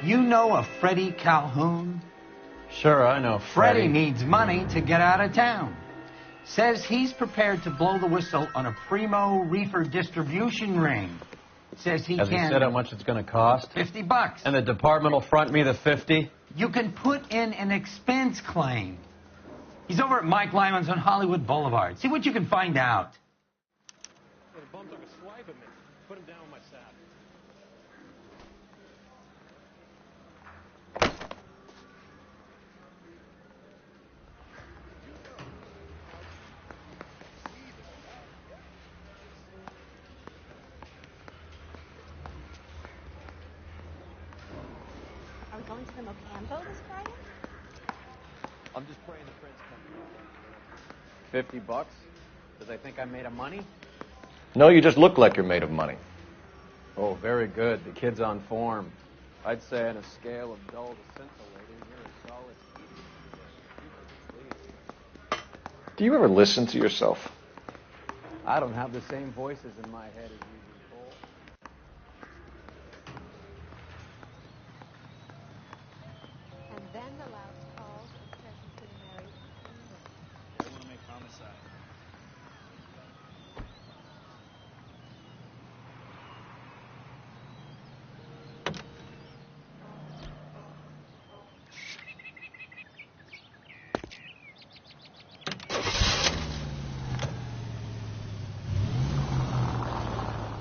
You know a Freddie Calhoun? Sure, I know Freddie needs money to get out of town. Says he's prepared to blow the whistle on a primo reefer distribution ring. Says he Has can... he said how much it's going to cost? $50. And the department will front me the 50? You can put in an expense claim. He's over at Mike Lyman's on Hollywood Boulevard. See what you can find out. The bum took a swipe at me. Put him down with my sack. Are we going to the Mocambo this Friday? I'm just praying the prince comes. $50? Does I think I'm made of money? No, you just look like you're made of money. Oh, very good. The kid's on form. I'd say on a scale of dull to scintillating, you're a solid medium. Do you ever listen to yourself? I don't have the same voices in my head as you do, Cole. And then the loud calls of Precious getting married. They want to make homicide.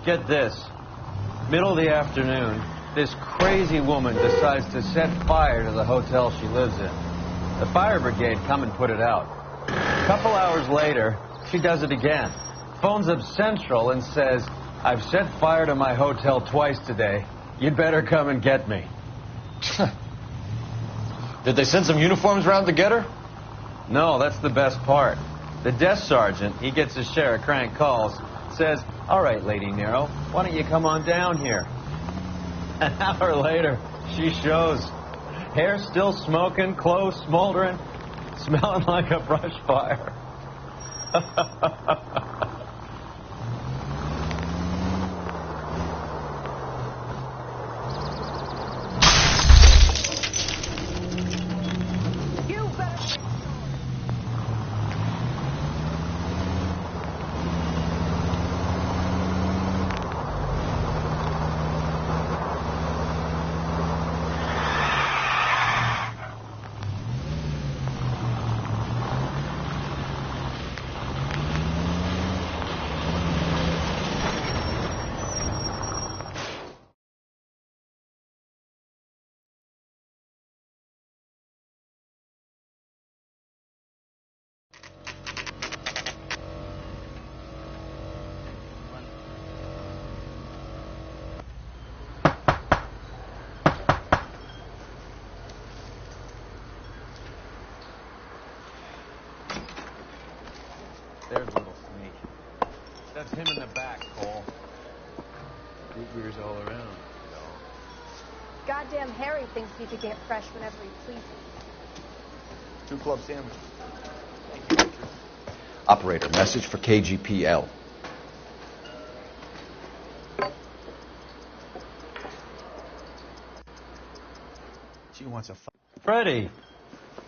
Get this. Middle of the afternoon, this crazy woman decides to set fire to the hotel she lives in. The fire brigade come and put it out. A couple hours later, she does it again. Phones up Central and says, I've set fire to my hotel twice today. You'd better come and get me. Did they send some uniforms around to get her? No, that's the best part. The desk sergeant, he gets his share of crank calls, says, all right, Lady Nero, why don't you come on down here? An hour later, she shows. Hair still smoking, clothes smoldering, smelling like a brush fire. There's a little sneak. That's him in the back, Cole. Root beers all around. Goddamn Harry thinks he could get fresh whenever he pleases. 2 club sandwich. Thank you, Richard. Operator, message for KGPL. She wants a Freddie,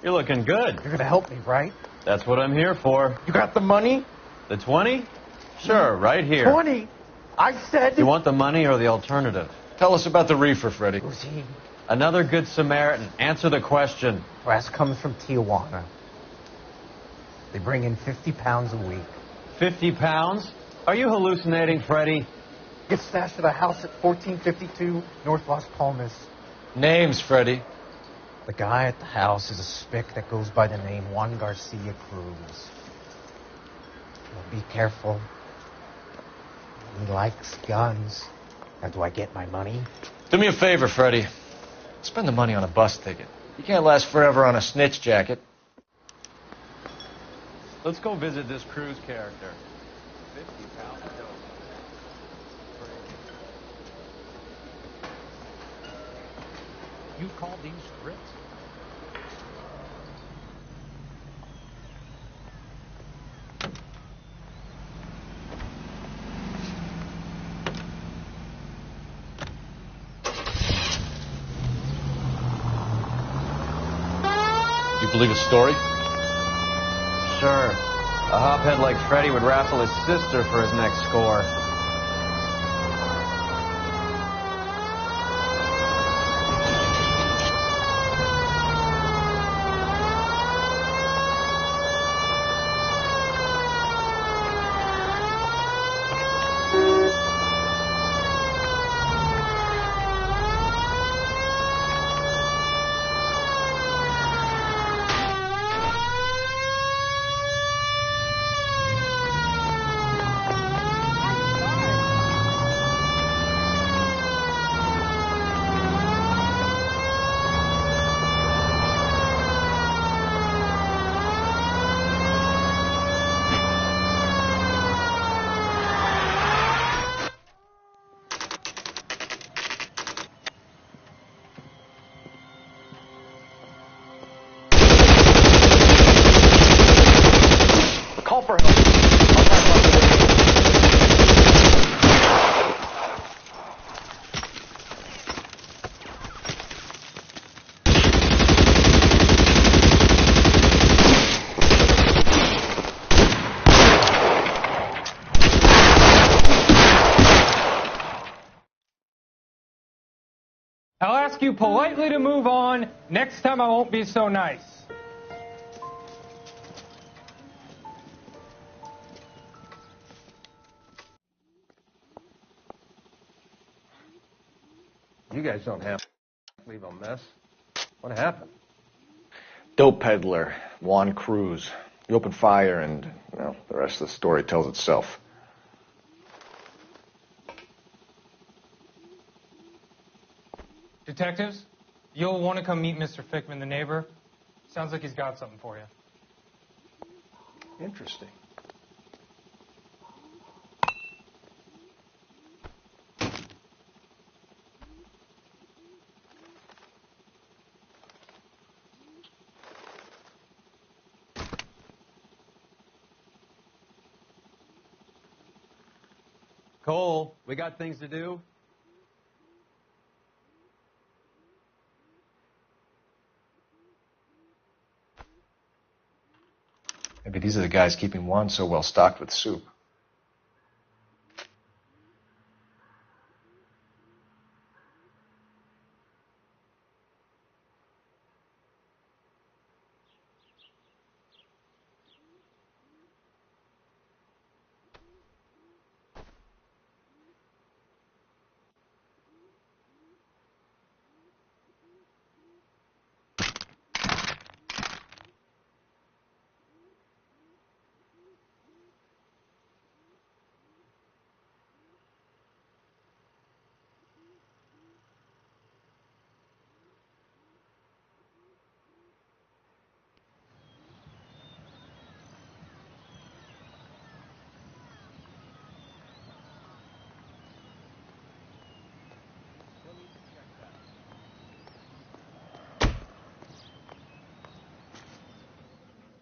you're looking good. You're gonna help me, right? That's what I'm here for. You got the money? The 20? Sure, right here. 20? I said... You want the money or the alternative? Tell us about the reefer, Freddie. Who's he? Another good Samaritan. Answer the question. Brass comes from Tijuana. They bring in 50 pounds a week. 50 pounds? Are you hallucinating, Freddie? Gets stashed at a house at 1452 North Las Palmas. Names, Freddie. The guy at the house is a spick that goes by the name Juan Garcia Cruz. Well, be careful. He likes guns. Now, do I get my money? Do me a favor, Freddie. Spend the money on a bus ticket. You can't last forever on a snitch jacket. Let's go visit this Cruz character. 50 pounds of dope. You call these scripts? believe his story? Sure. A hophead like Freddy would raffle his sister for his next score. Call for help. I'll ask you politely to move on. Next time I won't be so nice. You guys don't have to leave a mess. What happened? Dope peddler, Juan Cruz. He opened fire and, well, the rest of the story tells itself. Detectives, you'll want to come meet Mr. Fickman, the neighbor. Sounds like he's got something for you. Interesting. Cole, we got things to do. Maybe these are the guys keeping Juan so well stocked with soup.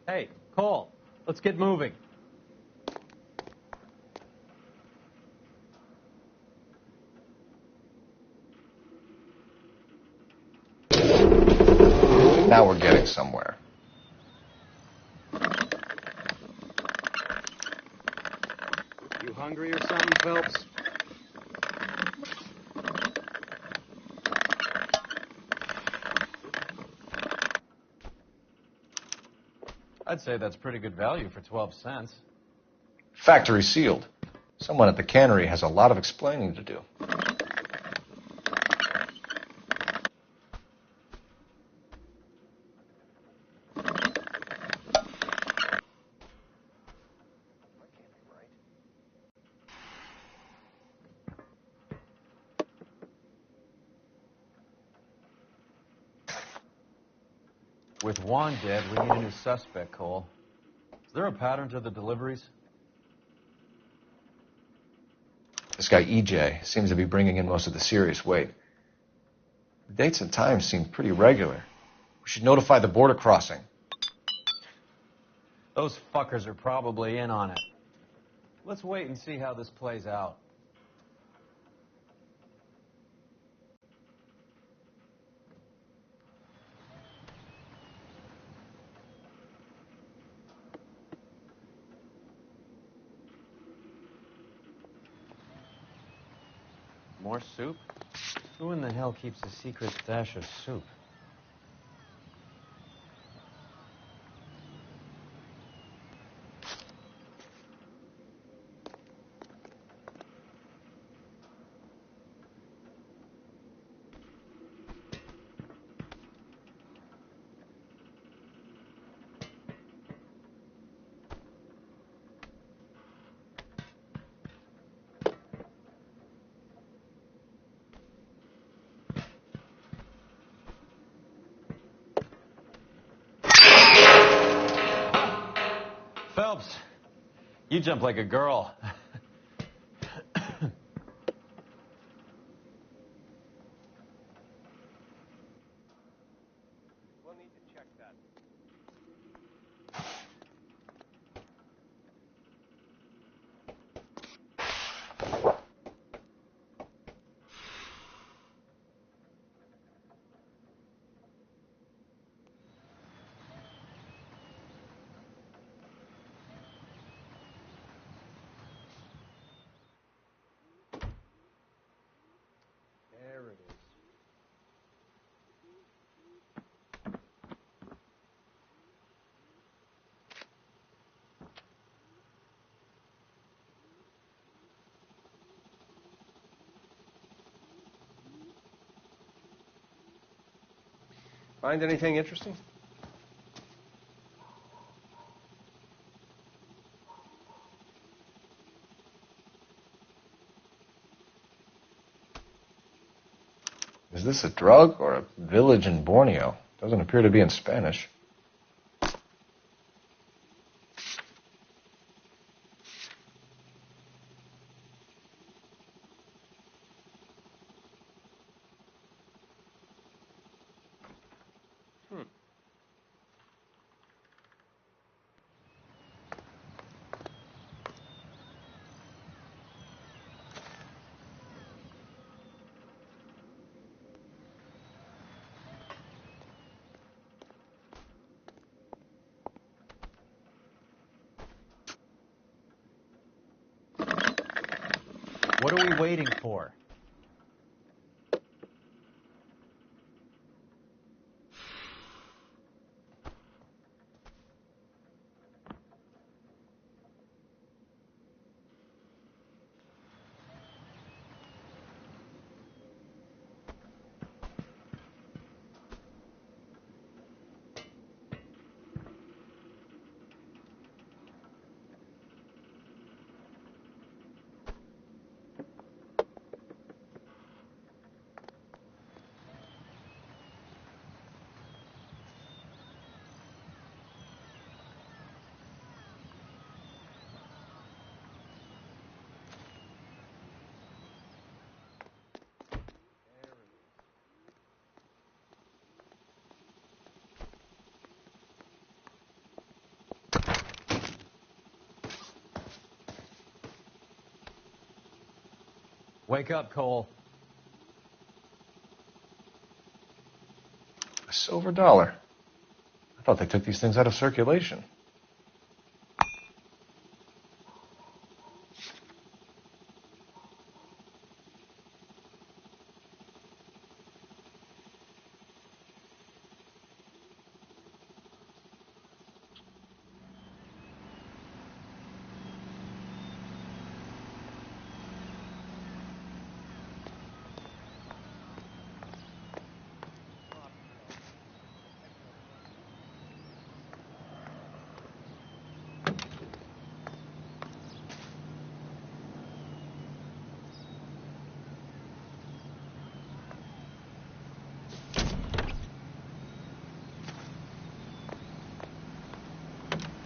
Hey, Cole, let's get moving. Now we're getting somewhere. You hungry or something, Phelps? I'd say that's pretty good value for 12 cents. Factory sealed. Someone at the cannery has a lot of explaining to do. With Juan dead, we need a new suspect, Cole. Is there a pattern to the deliveries? This guy EJ seems to be bringing in most of the serious weight. The dates and times seem pretty regular. We should notify the border crossing. Those fuckers are probably in on it. Let's wait and see how this plays out. More soup? Who in the hell keeps a secret stash of soup? Phelps, you jump like a girl. We'll need to check that. There it is. Find anything interesting? Is this a drug or a village in Borneo? Doesn't appear to be in Spanish. What are we waiting for? Wake up, Cole. A silver dollar. I thought they took these things out of circulation.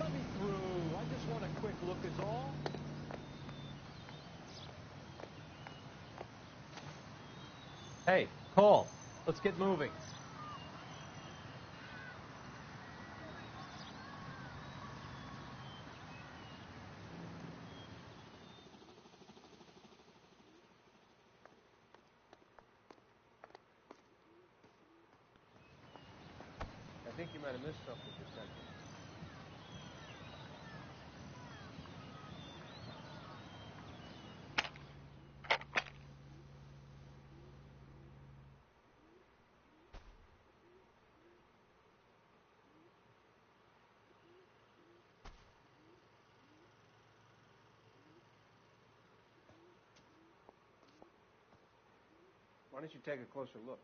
Let me through. I just want a quick look is all. Hey, Cole, let's get moving. I think you might have missed something, Detective. Why don't you take a closer look?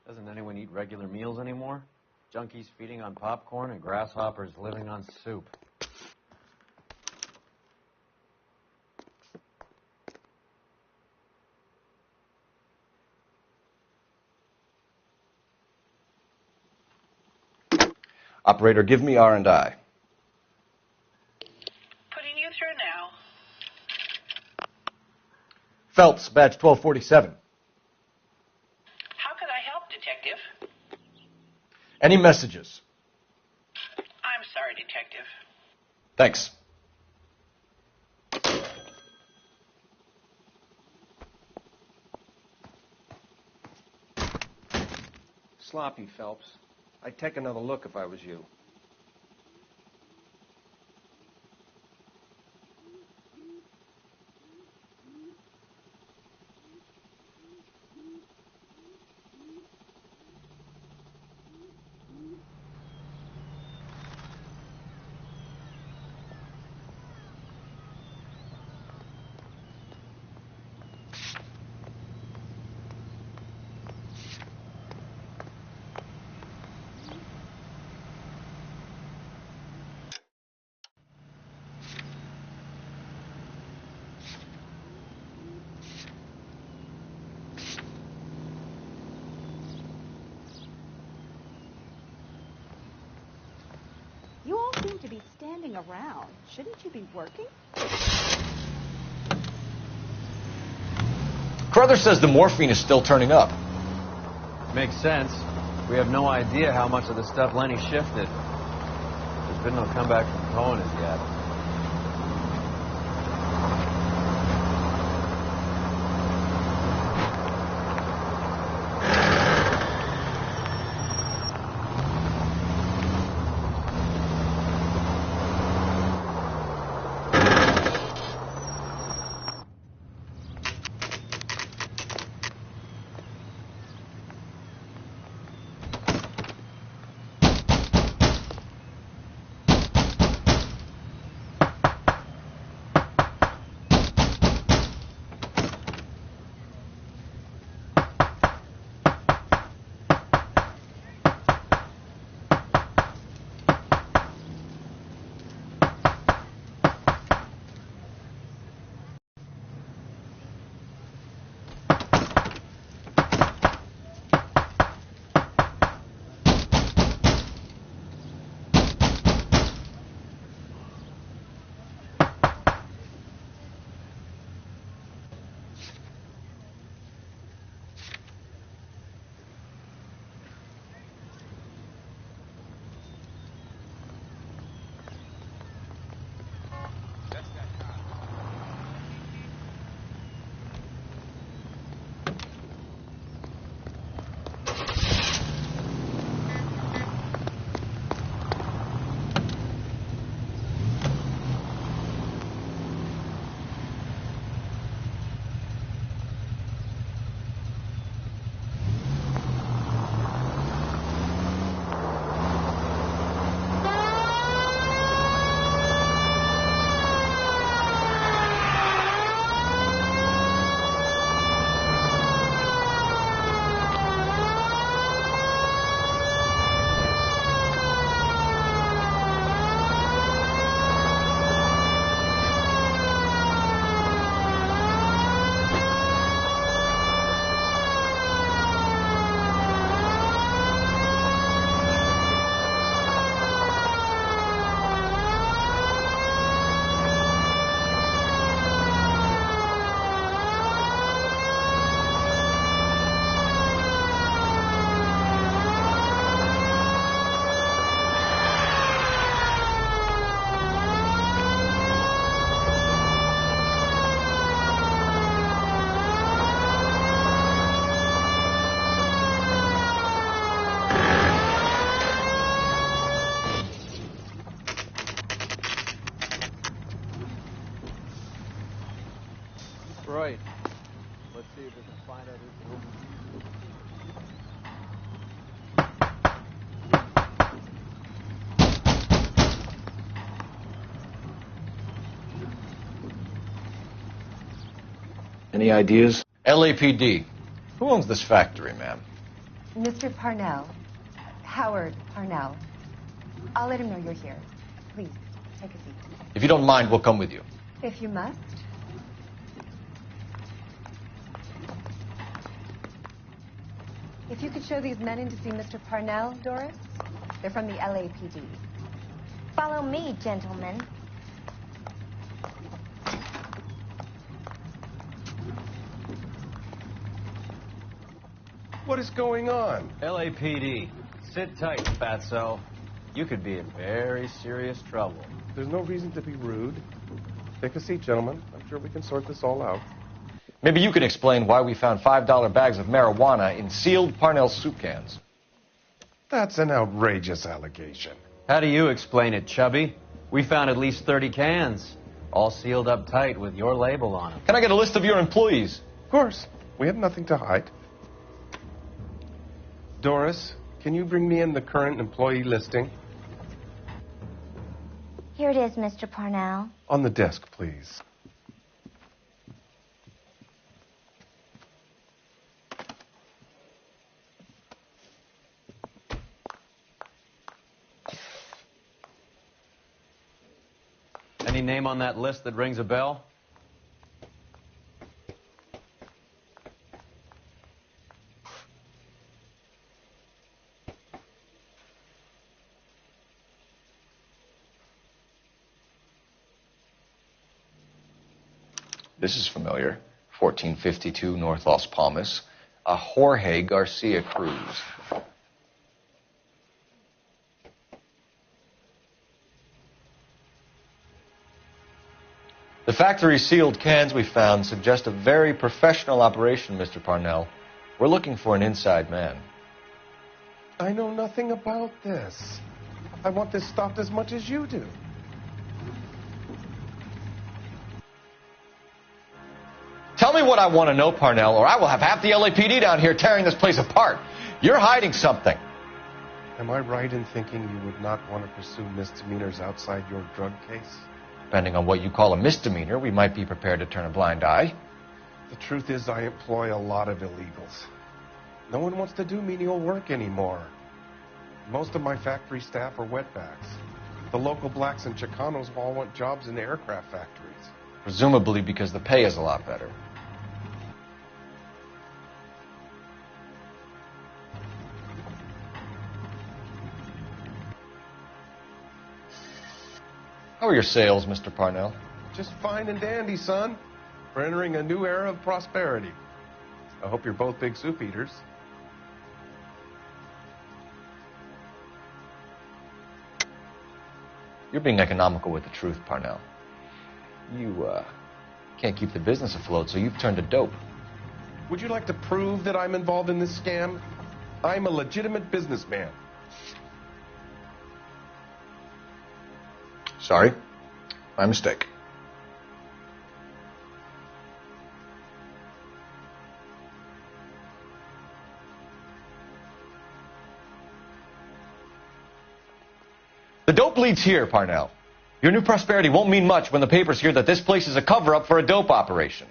Doesn't anyone eat regular meals anymore? Junkies feeding on popcorn and grasshoppers living on soup. Operator, give me R&I. Putting you through now. Phelps, badge 1247. How could I help, Detective? Any messages? I'm sorry, Detective. Thanks. Sloppy, Phelps. I'd take another look if I was you. You all seem to be standing around. Shouldn't you be working? Carruthers says the morphine is still turning up. Makes sense. We have no idea how much of the stuff Lenny shifted. There's been no comeback from Cohen as yet. Right. find out who. Any ideas? LAPD. Who owns this factory, ma'am? Mr. Parnell. Howard Parnell. I'll let him know you're here. Please, take a seat. If you don't mind, we'll come with you. If you must. If you could show these men in to see Mr. Parnell, Doris. They're from the LAPD. Follow me, gentlemen. What is going on? LAPD. Sit tight, fatso. You could be in very serious trouble. There's no reason to be rude. Take a seat, gentlemen. I'm sure we can sort this all out. Maybe you can explain why we found $5 bags of marijuana in sealed Parnell soup cans. That's an outrageous allegation. How do you explain it, Chubby? We found at least 30 cans, all sealed up tight with your label on them. Can I get a list of your employees? Of course. We have nothing to hide. Doris, can you bring me in the current employee listing? Here it is, Mr. Parnell. On the desk, please. Any name on that list that rings a bell? This is familiar. 1452 North Las Palmas. A Jorge Garcia Cruz. The factory sealed cans we found suggest a very professional operation, Mr. Parnell. We're looking for an inside man. I know nothing about this. I want this stopped as much as you do. Tell me what I want to know, Parnell, or I will have half the LAPD down here tearing this place apart. You're hiding something. Am I right in thinking you would not want to pursue misdemeanors outside your drug case? Depending on what you call a misdemeanor, we might be prepared to turn a blind eye. The truth is, I employ a lot of illegals. No one wants to do menial work anymore. Most of my factory staff are wetbacks. The local blacks and Chicanos all want jobs in the aircraft factories. Presumably because the pay is a lot better. How are your sales, Mr. Parnell? Just fine and dandy, son. We're entering a new era of prosperity. I hope you're both big soup eaters. You're being economical with the truth, Parnell. You, can't keep the business afloat, so you've turned to dope. Would you like to prove that I'm involved in this scam? I'm a legitimate businessman. Sorry. My mistake. The dope leads here, Parnell. Your new prosperity won't mean much when the papers hear that this place is a cover-up for a dope operation.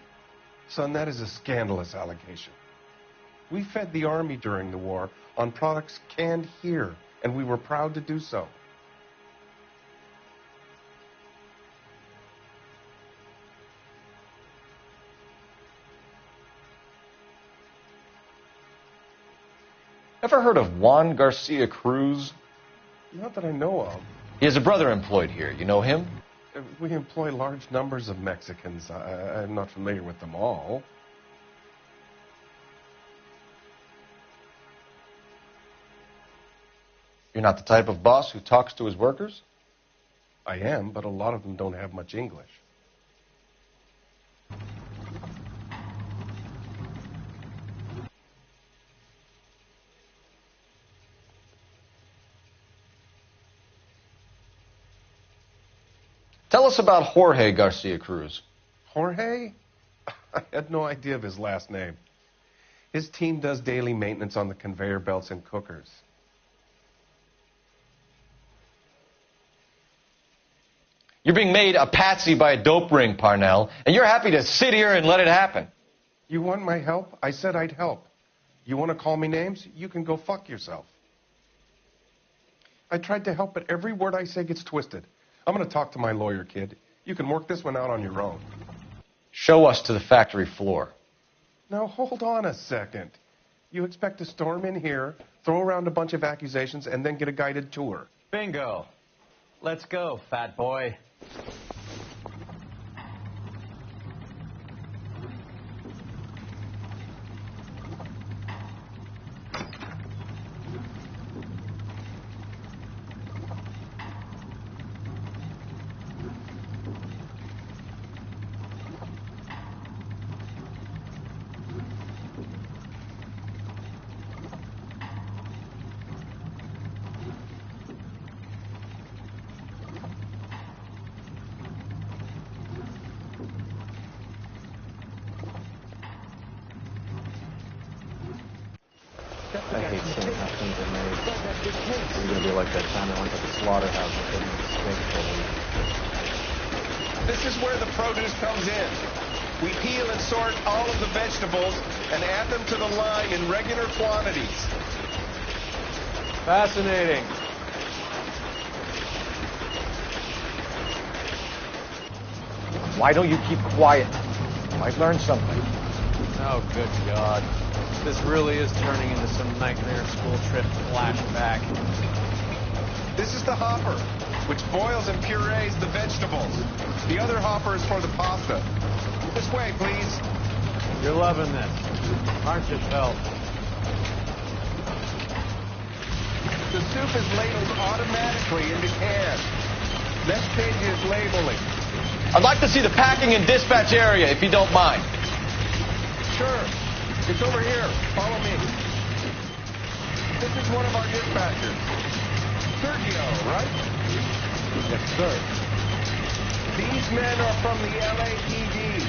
Son, that is a scandalous allegation. We fed the Army during the war on products canned here, and we were proud to do so. Ever heard of Juan Garcia Cruz? Not that I know of. He has a brother employed here. You know him? We employ large numbers of Mexicans. I'm not familiar with them all. You're not the type of boss who talks to his workers? I am, but a lot of them don't have much English. Tell us about Jorge Garcia Cruz. Jorge? I had no idea of his last name. His team does daily maintenance on the conveyor belts and cookers. You're being made a patsy by a dope ring, Parnell, and you're happy to sit here and let it happen. You want my help? I said I'd help. You want to call me names? You can go fuck yourself. I tried to help, but every word I say gets twisted. I'm going to talk to my lawyer, kid. You can work this one out on your own. Show us to the factory floor. Now, hold on a second. You expect to storm in here, throw around a bunch of accusations, and then get a guided tour. Bingo. Let's go, fat boy. I hate seeing how things are made. You're going to be like that time I went to the slaughterhouse and couldn't eat steak for a week. This is where the produce comes in. We peel and sort all of the vegetables and add them to the line in regular quantities. Fascinating. Why don't you keep quiet? Might learn something. Oh, good God. This really is turning into some nightmare school trip flashback. This is the hopper, which boils and purees the vegetables. The other hopper is for the pasta. This way, please. You're loving this, aren't you, Phelps? The soup is labeled automatically into cans. Next page is labeling. I'd like to see the packing and dispatch area, if you don't mind. Sure. It's over here. Follow me. This is one of our dispatchers. Sergio, right? Yes, sir. These men are from the LAPD.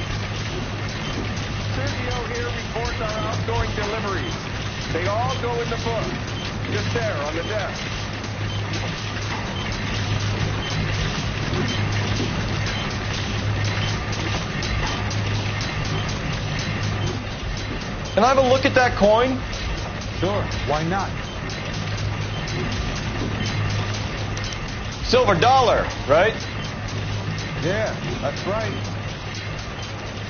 Sergio here reports our outgoing deliveries. They all go in the book. Just there on the desk. Can I have a look at that coin? Sure, why not? Silver dollar, right? Yeah, that's right.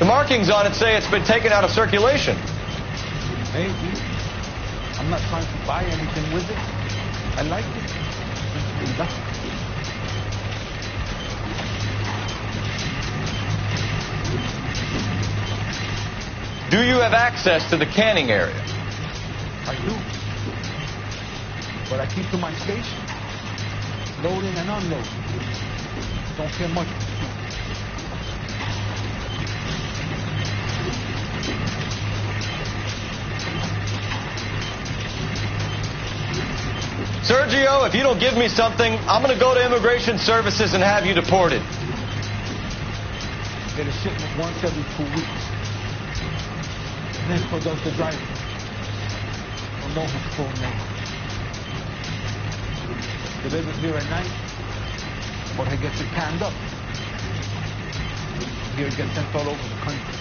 The markings on it say it's been taken out of circulation. Maybe. I'm not trying to buy anything with it. I like it. It's lucky. Do you have access to the canning area? I do. But I keep to my station. Loading and unloading. Don't care much. Sergio, if you don't give me something, I'm going to go to Immigration Services and have you deported. Get a shipment once every 2 weeks. Nestor does the driving. Don't know his full name. Delivers here at night, or he gets it canned up. Here it gets sent all over the country.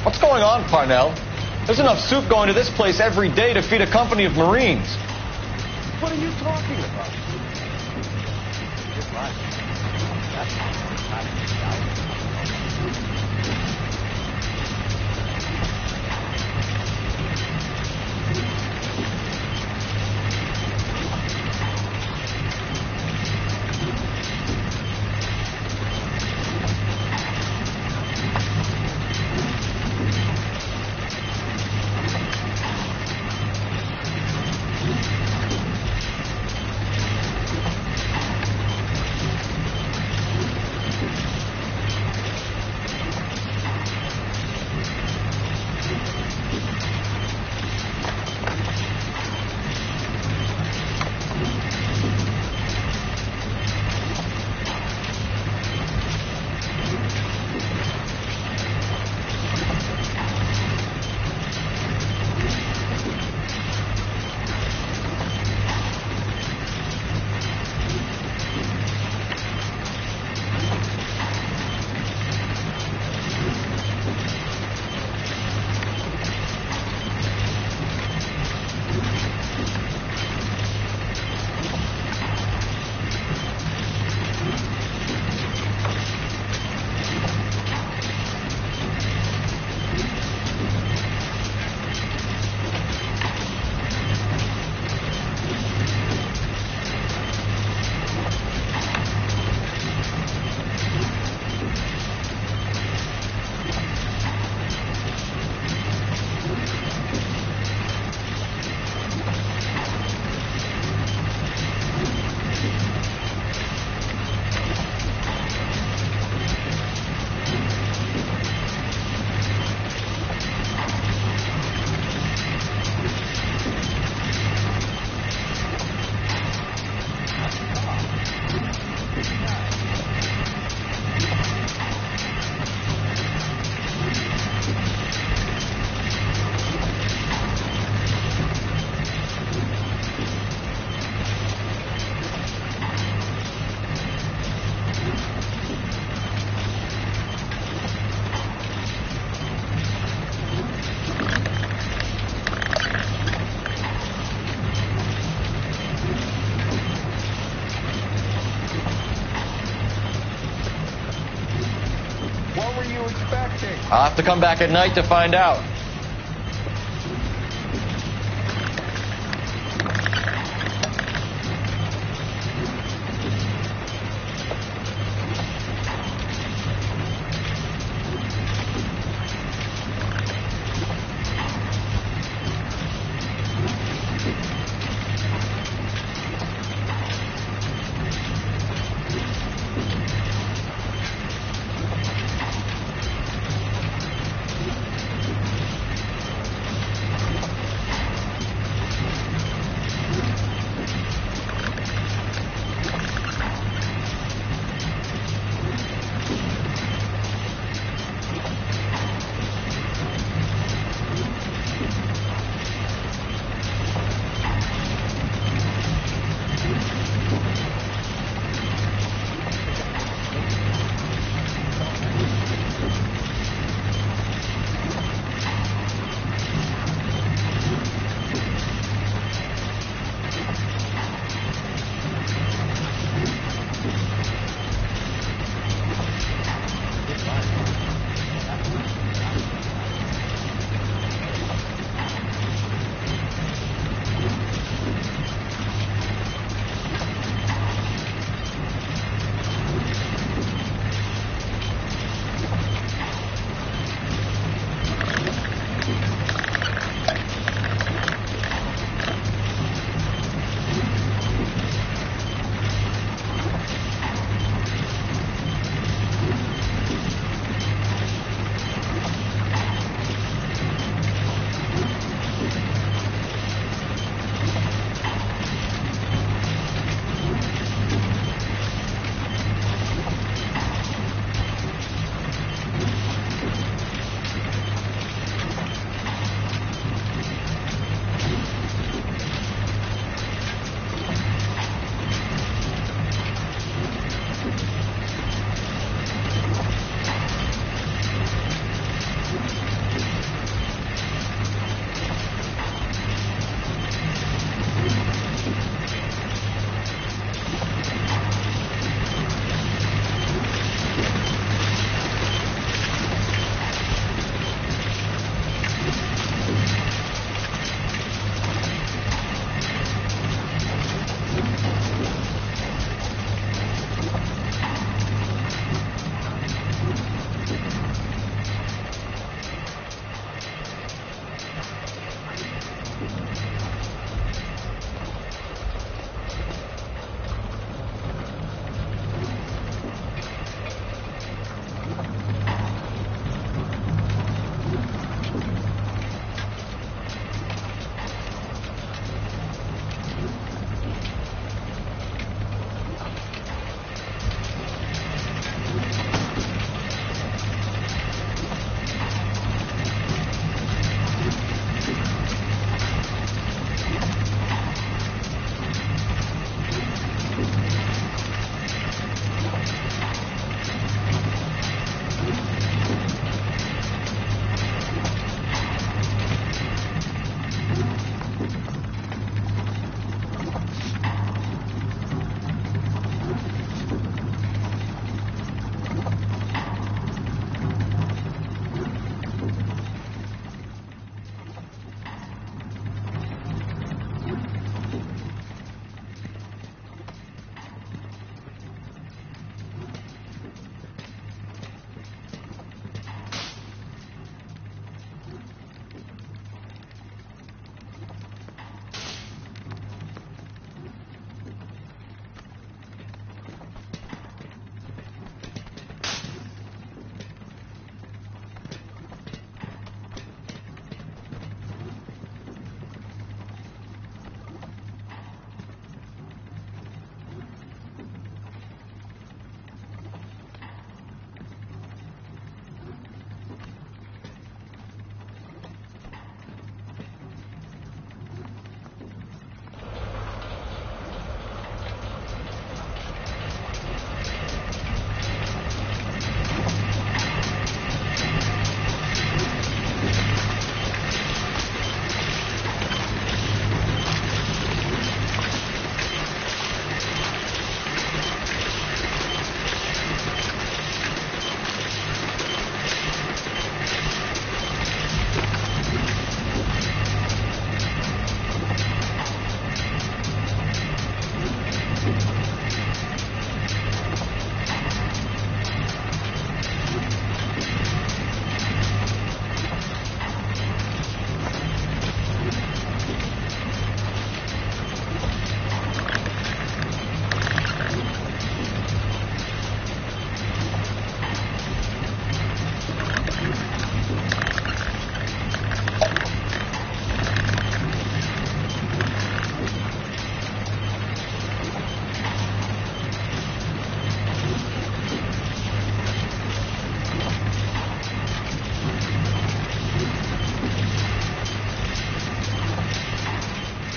What's going on, Parnell? There's enough soup going to this place every day to feed a company of Marines. What are you talking about? You're right. That's are you expecting? I'll have to come back at night to find out.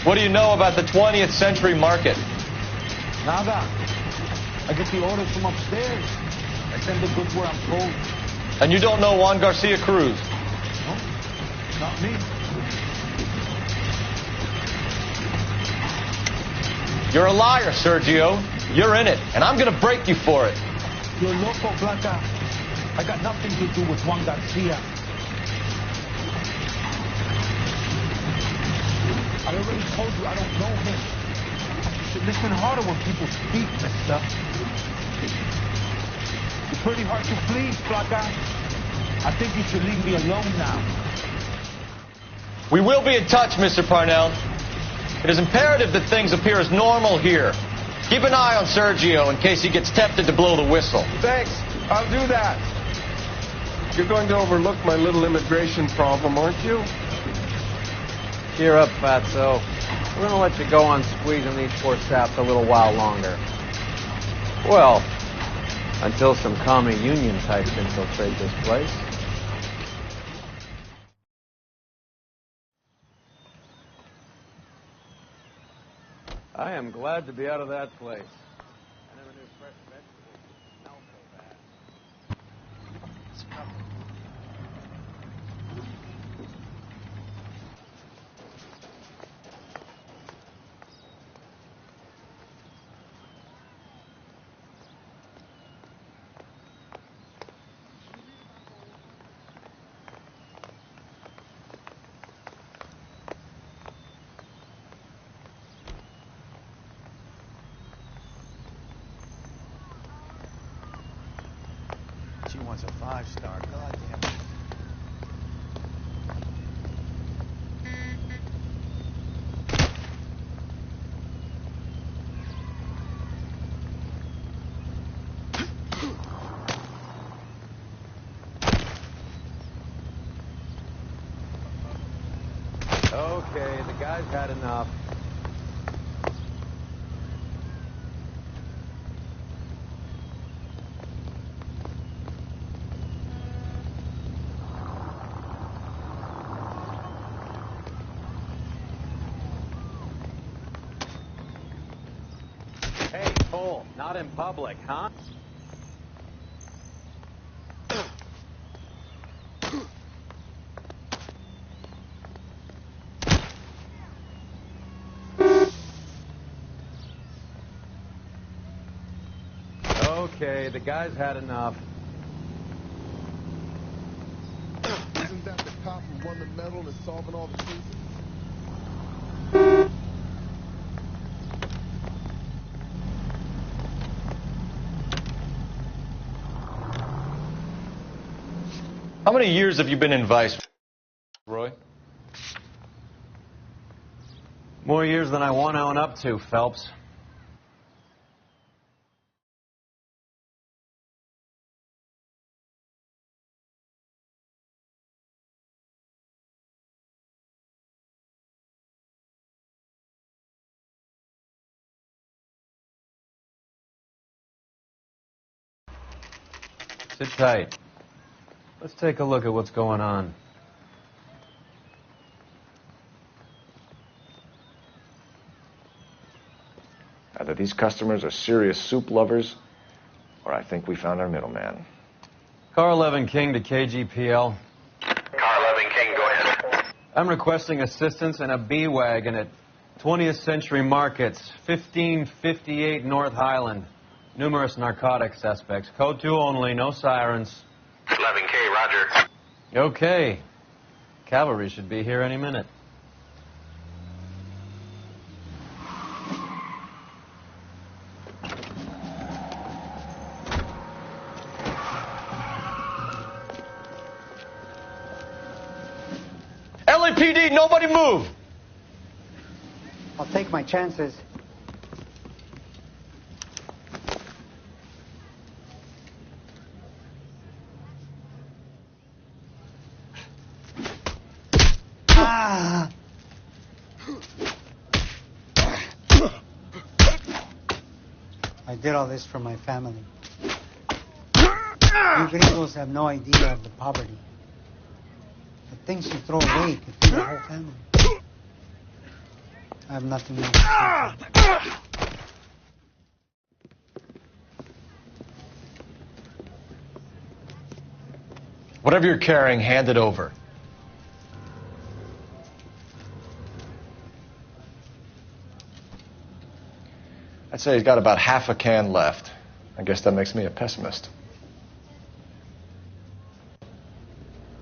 What do you know about the 20th Century Market? Nada. I get the orders from upstairs. I send the goods where I'm told. And you don't know Juan Garcia Cruz? No, not me. You're a liar, Sergio. You're in it, and I'm going to break you for it. You're loco, Blanca. I got nothing to do with Juan Garcia. I already told you I don't know him. You should listen harder when people speak, mister. You're pretty hard to please, Blanca. I think you should leave me alone now. We will be in touch, Mr. Parnell. It is imperative that things appear as normal here. Keep an eye on Sergio in case he gets tempted to blow the whistle. Thanks. I'll do that. You're going to overlook my little immigration problem, aren't you? Cheer up, Fatso. We're going to let you go on squeezing these poor saps a little while longer. Well, until some commie union types infiltrate this place. I am glad to be out of that place. I never knew fresh vegetables smell so bad. She wants a 5-star. God damn it. Okay, the guy's had enough. Hey, Cole, not in public, huh? Okay, the guy's had enough. Isn't that the cop who won the medal and is solving all the cases? How many years have you been in Vice, Roy? More years than I want to own up to, Phelps. Sit tight. Let's take a look at what's going on. Either these customers are serious soup lovers, or I think we found our middleman. Car 11 King to KGPL. Car 11 King, go ahead. I'm requesting assistance in a B-Wagon at 20th Century Markets, 1558 North Highland. Numerous narcotic suspects. Code 2 only, no sirens. 11K, roger. Okay. Cavalry should be here any minute. LAPD, nobody move! I'll take my chances. I did all this for my family. You gringos have no idea of the poverty. The things you throw away could feed the whole family. I have nothing else to say. Whatever you're carrying, hand it over. I'd say he's got about half a can left. I guess that makes me a pessimist.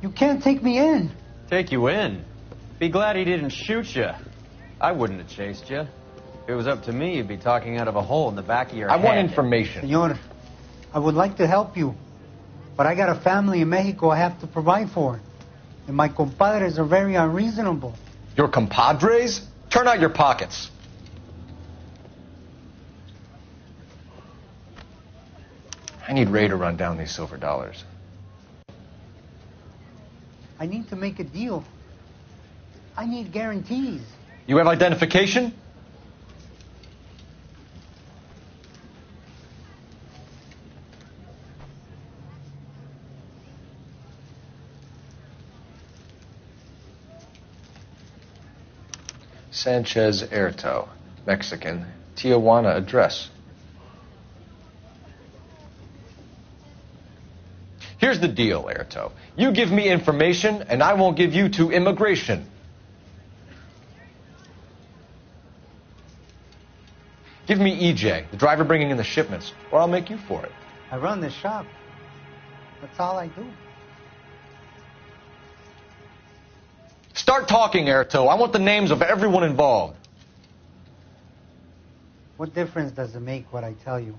You can't take me in. Take you in? Be glad he didn't shoot you. I wouldn't have chased you. If it was up to me, you'd be talking out of a hole in the back of your head. I want information. Senor, I would like to help you, but I got a family in Mexico I have to provide for. And my compadres are very unreasonable. Your compadres? Turn out your pockets. I need Ray to run down these silver dollars. I need to make a deal. I need guarantees. You have identification? Sanchez Erto, Mexican, Tijuana address. Here's the deal, Erto. You give me information, and I won't give you to immigration. Give me EJ, the driver bringing in the shipments, or I'll make you for it. I run the shop. That's all I do. Start talking, Erto. I want the names of everyone involved. What difference does it make what I tell you?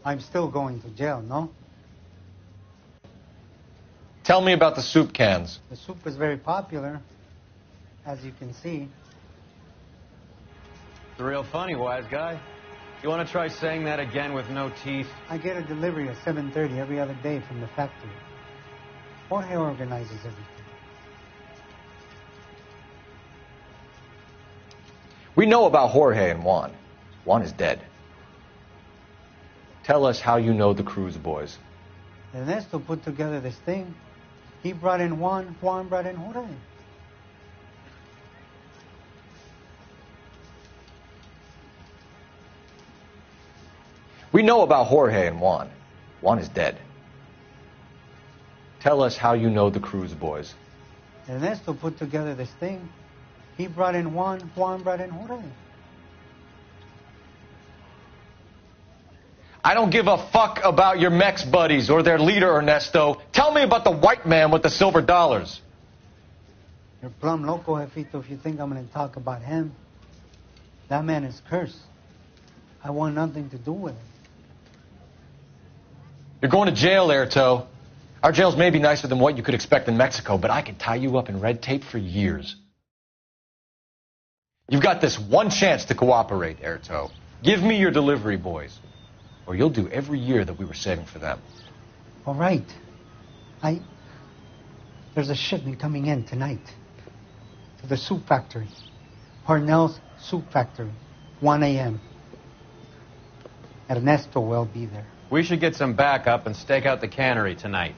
I'm still going to jail, no? Tell me about the soup cans. The soup is very popular, as you can see. It's real funny, wise guy. You want to try saying that again with no teeth? I get a delivery at 7:30 every other day from the factory. Jorge organizes everything. We know about Jorge and Juan. Juan is dead. Tell us how you know the Cruz boys. Ernesto put together this thing. He brought in Juan, Juan brought in Jorge. We know about Jorge and Juan. Juan is dead. Tell us how you know the Cruz boys. Ernesto put together this thing. He brought in Juan, Juan brought in Jorge. I don't give a fuck about your Mex buddies or their leader, Ernesto. Tell me about the white man with the silver dollars. You're plumb loco, Jefito, if you think I'm going to talk about him. That man is cursed. I want nothing to do with it. You're going to jail, Erto. Our jails may be nicer than what you could expect in Mexico, but I can tie you up in red tape for years. You've got this one chance to cooperate, Erto. Give me your delivery boys, or you'll do every year that we were saving for them. All right. There's a shipment coming in tonight to the soup factory. Parnell's Soup Factory, 1 a.m. Ernesto will be there. We should get some backup and stake out the cannery tonight.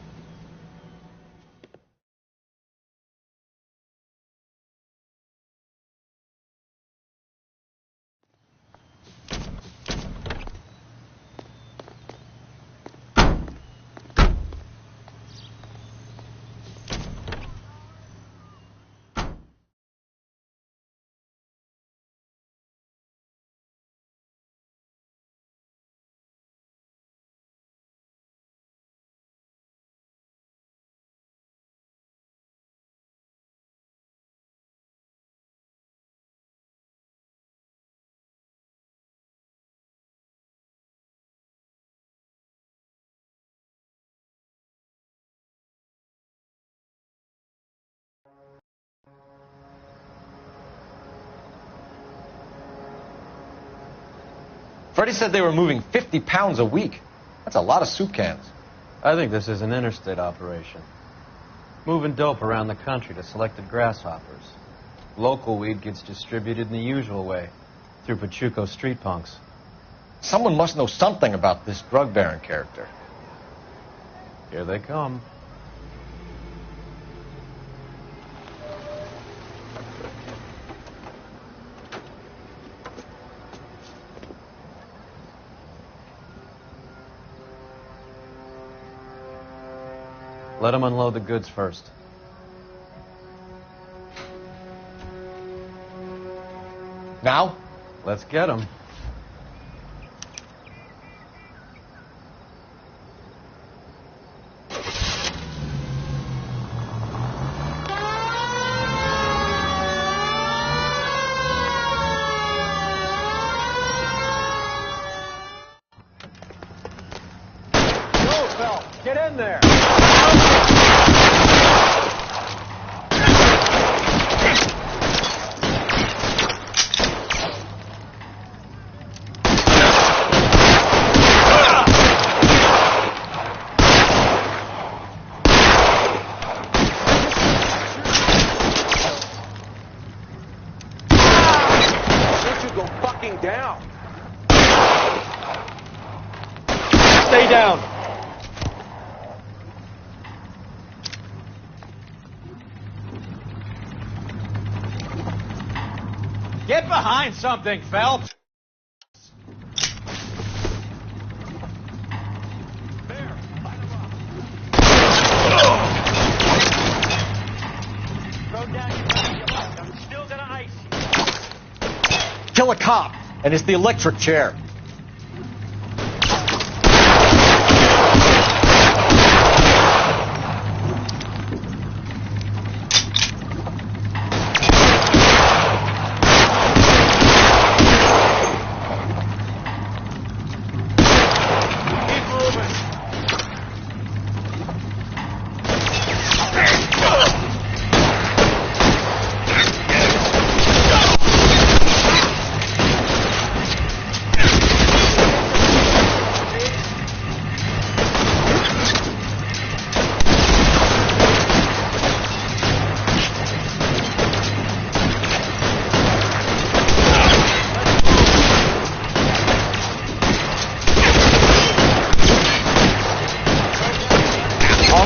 Freddie said they were moving 50 pounds a week. That's a lot of soup cans. I think this is an interstate operation. Moving dope around the country to selected grasshoppers. Local weed gets distributed in the usual way, through Pachuco street punks. Someone must know something about this drug baron character. Here they come. Let him unload the goods first. Now? Let's get him. Get in there! You should go fucking down. Stay down. Get behind something, Phelps! I'm still gonna ice you. Kill a cop, and it's the electric chair.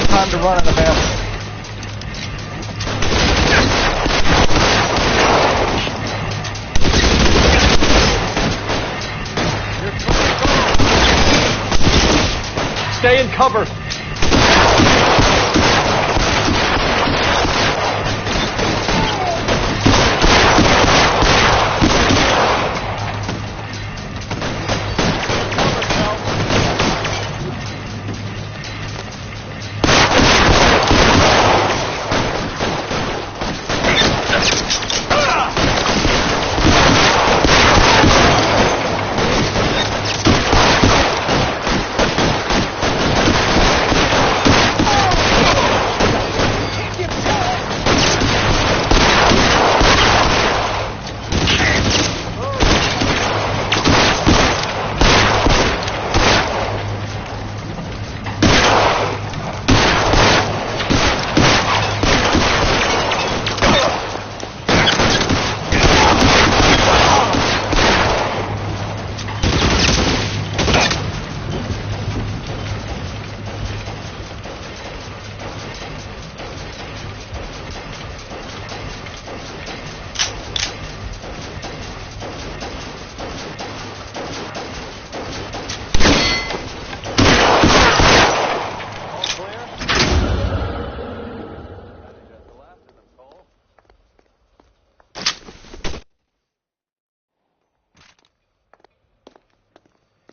Time to run in the bathroom. Stay in cover.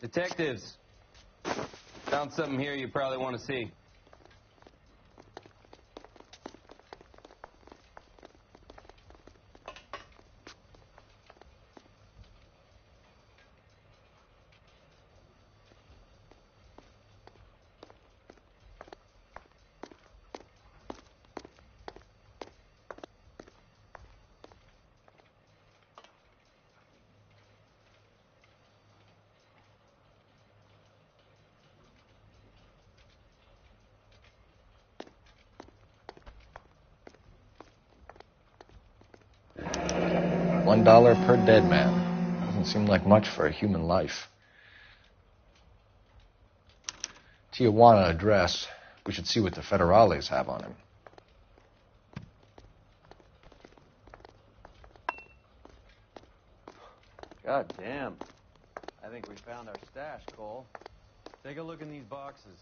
Detectives, found something here you probably want to see. $1 per dead man. Doesn't seem like much for a human life. Tijuana address. We should see what the federales have on him. God damn. I think we found our stash, Cole. Take a look in these boxes.